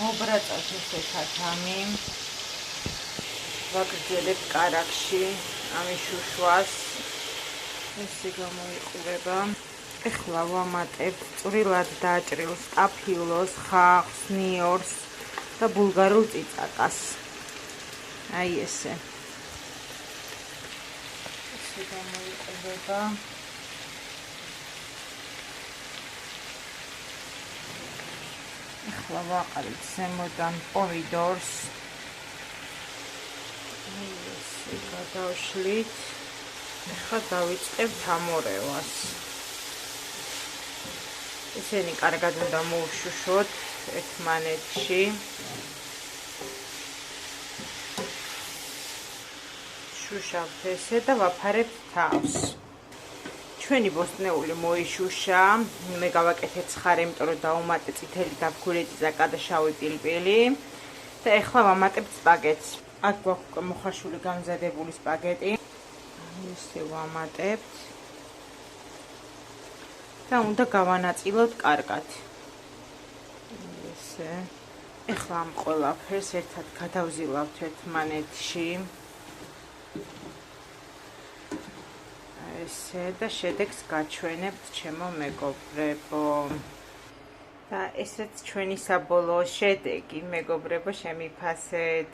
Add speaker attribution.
Speaker 1: მობრაწავთ ესეთად ამი. ვაგრძელებთ კარაქში ამის შუშვას. ესე გამოიყურება. ეხლა ვამატებთ წვრილად დაჭრილ სტაფილოს, ხახვს, ნიორს და ბულგარულ წიწაკას. აი ესე. ესე გამოიყურება. ეხლა ვაყრით ზემოდან პომიდორს. აი ესე გადავშლით. ეხლა დავიწყებთ ამორევას. ესენი კარგად უნდა მოუშუშოთ ერთმანეთში. შუშავთ ესე და ვაფარებთ თავს. ჩვენი ბოსტნეული მოიშუშა. მე გავაკეთე ცხარე, იმიტომ რომ დავუმატე წითელი დაბქური წიწაკა და შავი პილპილი. და ეხლა ვამატებთ სპაგეტს. აქ გვაქვს მოხარშული გამზადებული სპაგეტი. ესე ვამატებთ. და უნდა გავანაწილოთ კარგად. ესე. ეხლა ამ ყველაფერს ერთად გადავზილავთ ერთმანეთში. ესე და შედეგს გაჩვენებთ ჩემო მეგობრებო. და ესეც ჩვენი საბოლოო შედეგი, მეგობრებო, შემიფასეთ.